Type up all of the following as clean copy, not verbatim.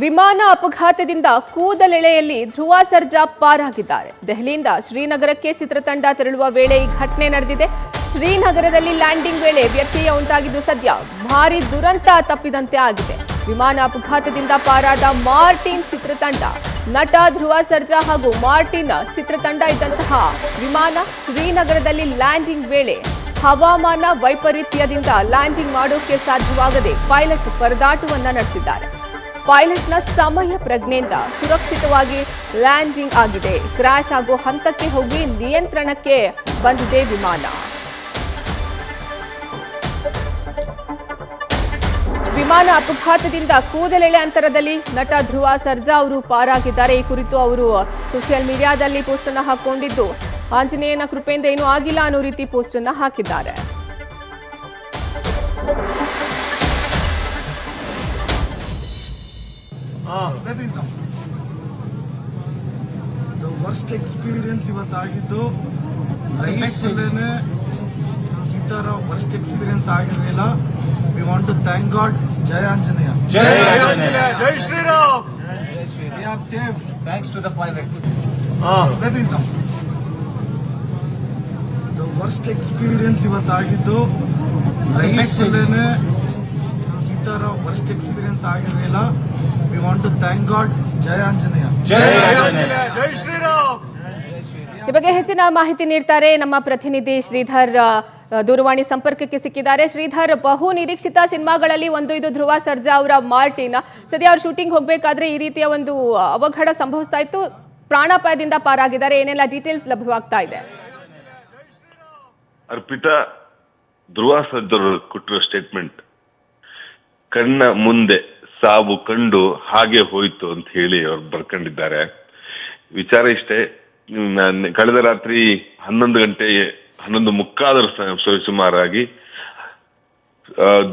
ವಿಮಾನ ಅಪಘಾತದಿಂದ ಕೂದಲೆಳೆಯಲ್ಲಿ ಧ್ರುವ ಸರ್ಜಾ ಪಾರಾಗಿದ್ದಾರೆ. ದೆಹಲಿಯಿಂದ ಶ್ರೀನಗರಕ್ಕೆ ಚಿತ್ರತಂಡ ತೆರಳುವ ವೇಳೆ ಈ ಘಟನೆ ನಡೆದಿದೆ. ಶ್ರೀನಗರದಲ್ಲಿ ಲ್ಯಾಂಡಿಂಗ್ ವೇಳೆ ವ್ಯತ್ಯಯ ಉಂಟಾಗಿದ್ದು ಸದ್ಯ ಭಾರಿ ದುರಂತ ತಪ್ಪಿದಂತೆ ಆಗಿದೆ. ವಿಮಾನ ಅಪಘಾತದಿಂದ ಪಾರಾದ ಮಾರ್ಟಿನ್ ಚಿತ್ರತಂಡ, ನಟ ಧ್ರುವ ಸರ್ಜಾ ಹಾಗೂ ಮಾರ್ಟಿನ್ ಚಿತ್ರತಂಡ ಇದ್ದಂತಹ ವಿಮಾನ ಶ್ರೀನಗರದಲ್ಲಿ ಲ್ಯಾಂಡಿಂಗ್ ವೇಳೆ ಹವಾಮಾನ ವೈಪರೀತ್ಯದಿಂದ ಲ್ಯಾಂಡಿಂಗ್ ಮಾಡೋಕೆ ಸಾಧ್ಯವಾಗದೆ ಪೈಲಟ್ ಪರದಾಟವನ್ನ ನಡೆಸಿದ್ದಾರೆ. ಪೈಲಟ್ನ ಸಮಯ ಪ್ರಜ್ಞೆಯಿಂದ ಸುರಕ್ಷಿತವಾಗಿ ಲ್ಯಾಂಡಿಂಗ್ ಆಗಿದೆ. ಕ್ರಾಶ್ ಆಗೋ ಹಂತಕ್ಕೆ ಹೋಗಿ ನಿಯಂತ್ರಣಕ್ಕೆ ಬಂದಿದೆ ವಿಮಾನ. ವಿಮಾನ ಅಪಘಾತದಿಂದ ಕೂದಲೆಳೆ ಅಂತರದಲ್ಲಿ ನಟ ಧ್ರುವ ಸರ್ಜಾ ಅವರು ಪಾರಾಗಿದ್ದಾರೆ. ಈ ಕುರಿತು ಅವರು ಸೋಷಿಯಲ್ ಮೀಡಿಯಾದಲ್ಲಿ ಪೋಸ್ಟ್ ಅನ್ನು ಹಾಕೊಂಡಿದ್ದು, ಆಂಜನೇಯನ ಕೃಪೆಯಿಂದ ಏನೂ ಆಗಿಲ್ಲ ಅನ್ನೋ ರೀತಿ ಪೋಸ್ಟ್ ಅನ್ನು ಹಾಕಿದ್ದಾರೆ. ವರ್ಸ್ಟ್ ಎಕ್ಸ್ಪೀರಿಯನ್ಸ್ ಇವತ್ತಾಗಿದ್ದು ಲೈಫಲ್ಲೇ ಈ ತರ ವರ್ಸ್ಟ್ ಎಕ್ಸ್ಪೀರಿಯನ್ಸ್ ಆಗಿರಲಿಲ್ಲ. We want to thank God. ಜಯ ಆಂಜನೇಯ, ಜೈ ಆಂಜನೇಯ, ಜೈ Shriram. We are safe thanks to the pilot. Worst experience ಇವತ್ತಾಗಿದ್ದು ಲೈಫಲ್ಲೇ ಈ ತರ ವರ್ಸ್ಟ್ ಎಕ್ಸ್ಪೀರಿಯನ್ಸ್ ಆಗಿರಲಿಲ್ಲ. We want to thank God. ಜಯ ಆಂಜನೇಯ, ಜೈ ಆಂಜನೇಯ, ಜೈ ಶ್ರೀರಾಮ್. ಈ ಬಗ್ಗೆ ಹೆಚ್ಚಿನ ಮಾಹಿತಿ ನೀಡ್ತಾರೆ ನಮ್ಮ ಪ್ರತಿನಿಧಿ ಶ್ರೀಧರ್. ದೂರವಾಣಿ ಸಂಪರ್ಕಕ್ಕೆ ಸಿಕ್ಕಿದ್ದಾರೆ. ಶ್ರೀಧರ್, ಬಹು ನಿರೀಕ್ಷಿತ ಸಿನಿಮಾಗಳಲ್ಲಿ ಒಂದು ಇದು ಧ್ರುವ ಸರ್ಜಾ ಅವರ ಮಾರ್ಟಿನ್. ಸದ್ಯ ಅವ್ರ ಶೂಟಿಂಗ್ ಹೋಗಬೇಕಾದ್ರೆ ಈ ರೀತಿಯ ಒಂದು ಅವಘಡ ಸಂಭವಿಸ್ತಾ ಇತ್ತು. ಪ್ರಾಣಾಪಾಯದಿಂದ ಪಾರಾಗಿದ್ದಾರೆ. ಏನೆಲ್ಲ ಡೀಟೇಲ್ಸ್ ಲಭ್ಯವಾಗ್ತಾ ಇದೆ? ಅರ್ಪಿತಾ, ಧ್ರುವ ಸರ್ಜಾ ಕೊಟ್ಟಿರೋ ಸ್ಟೇಟ್ಮೆಂಟ್ ಕಣ್ಣ ಮುಂದೆ ಸಾವು ಕಂಡು ಹಾಗೆ ಹೋಯ್ತು ಅಂತ ಹೇಳಿ ಅವ್ರು ಬರ್ಕೊಂಡಿದ್ದಾರೆ. ವಿಚಾರ ಇಷ್ಟೇ, ಕಳೆದ ರಾತ್ರಿ 11:30 ಸುಮಾರಾಗಿ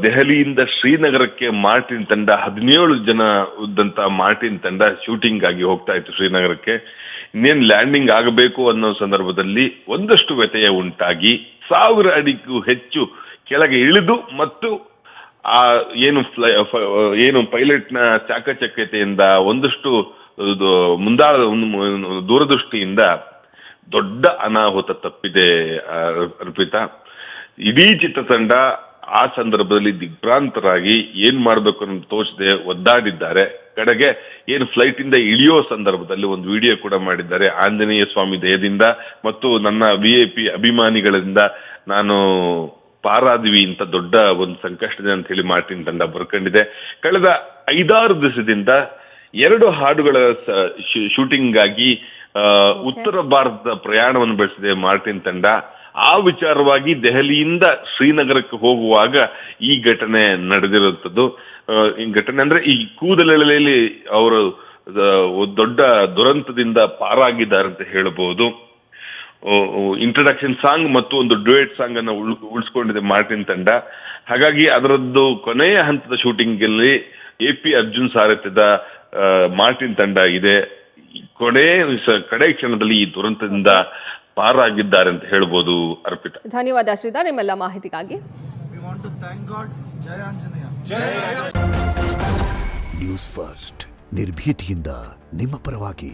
ದೆಹಲಿಯಿಂದ ಶ್ರೀನಗರಕ್ಕೆ ಮಾರ್ಟಿನ್ ತಂಡ 17 ಜನ ಇದ್ದಂತ ಮಾರ್ಟಿನ್ ತಂಡ ಶೂಟಿಂಗ್ ಆಗಿ ಹೋಗ್ತಾ ಇತ್ತು ಶ್ರೀನಗರಕ್ಕೆ. ಇನ್ನೇನು ಲ್ಯಾಂಡಿಂಗ್ ಆಗಬೇಕು ಅನ್ನೋ ಸಂದರ್ಭದಲ್ಲಿ ಒಂದಷ್ಟು ವ್ಯತ್ಯಯ ಉಂಟಾಗಿ 1000 ಅಡಿಗೂ ಹೆಚ್ಚು ಕೆಳಗೆ ಇಳಿದು ಮತ್ತು ಆ ಏನು ಪೈಲಟ್ನ ಚಾಕಚಕ್ಯತೆಯಿಂದ ಒಂದಷ್ಟು ದೂರದೃಷ್ಟಿಯಿಂದ ದೊಡ್ಡ ಅನಾಹುತ ತಪ್ಪಿದೆ ಅರ್ಪಿತಾ. ಇಡೀ ಚಿತ್ರತಂಡ ಆ ಸಂದರ್ಭದಲ್ಲಿ ದಿಗ್ಭ್ರಾಂತರಾಗಿ ಏನ್ ಮಾಡ್ಬೇಕು ಅನ್ನೋದು ತೋಚದೆ ಒದ್ದಾಡಿದ್ದಾರೆ. ಕಡೆಗೆ ಏನು ಫ್ಲೈಟ್ ಇಂದ ಇಳಿಯೋ ಸಂದರ್ಭದಲ್ಲಿ ಒಂದು ವಿಡಿಯೋ ಕೂಡ ಮಾಡಿದ್ದಾರೆ. ಆಂಜನೇಯ ಸ್ವಾಮಿ ದಯದಿಂದ ಮತ್ತು ನನ್ನ VIP ಅಭಿಮಾನಿಗಳಿಂದ ನಾನು ಪಾರಾದ್ವಿ ಅಂತ ದೊಡ್ಡ ಒಂದು ಸಂಕಷ್ಟದೆ ಅಂತ ಹೇಳಿ ಮಾರ್ಟಿನ್ ತಂಡ ಬರ್ಕೊಂಡಿದೆ. ಕಳೆದ 5-6 ದಿವಸದಿಂದ 2 ಹಾಡುಗಳ ಶೂಟಿಂಗ್ ಆಗಿ ಉತ್ತರ ಭಾರತದ ಪ್ರಯಾಣವನ್ನು ಬೆಳೆಸಿದೆ ಮಾರ್ಟಿನ್ ತಂಡ. ಆ ವಿಚಾರವಾಗಿ ದೆಹಲಿಯಿಂದ ಶ್ರೀನಗರಕ್ಕೆ ಹೋಗುವಾಗ ಈ ಘಟನೆ ನಡೆದಿರುವಂಥದ್ದು. ಈ ಘಟನೆ ಅಂದ್ರೆ ಈ ಕೂದಲೆಳೆಯಲ್ಲಿ ಅವರು ದೊಡ್ಡ ದುರಂತದಿಂದ ಪಾರಾಗಿದ್ದಾರೆ ಅಂತ ಹೇಳಬಹುದು. ಇಂಟ್ರಡಕ್ಷನ್ ಸಾಂಗ್ ಮತ್ತು ಒಂದು ಡ್ಯುಯೆಟ್ ಸಾಂಗ್ ಅನ್ನು ಉಳಿಸ್ಕೊಂಡಿದೆ ಮಾರ್ಟಿನ್ ತಂಡ. ಹಾಗಾಗಿ ಅದರದ್ದು ಕೊನೆಯ ಹಂತದ ಶೂಟಿಂಗ್ ಅಲ್ಲಿ AP ಅರ್ಜುನ್ ಸಾರಥ್ಯದ ಮಾರ್ಟಿನ್ ತಂಡ ಇದೆ. ಕಡೆ ಕ್ಷಣದಲ್ಲಿ ಈ ದುರಂತದಿಂದ ಪಾರಾಗಿದ್ದಾರೆ ಅಂತ ಹೇಳ್ಬೋದು ಅರ್ಪಿತಾ. ಧನ್ಯವಾದ ಶ್ರೀಧರ್ ನಿಮ್ಮೆಲ್ಲ ಮಾಹಿತಿಗಾಗಿ. We want to thank God. ಜಯ ಆಂಜನೇಯ, ಜೈ ನ್ಯೂಸ್ ಫಸ್ಟ್, ನಿರ್ಭೀತಿಯಿಂದ ನಿಮ್ಮ ಪರವಾಗಿ.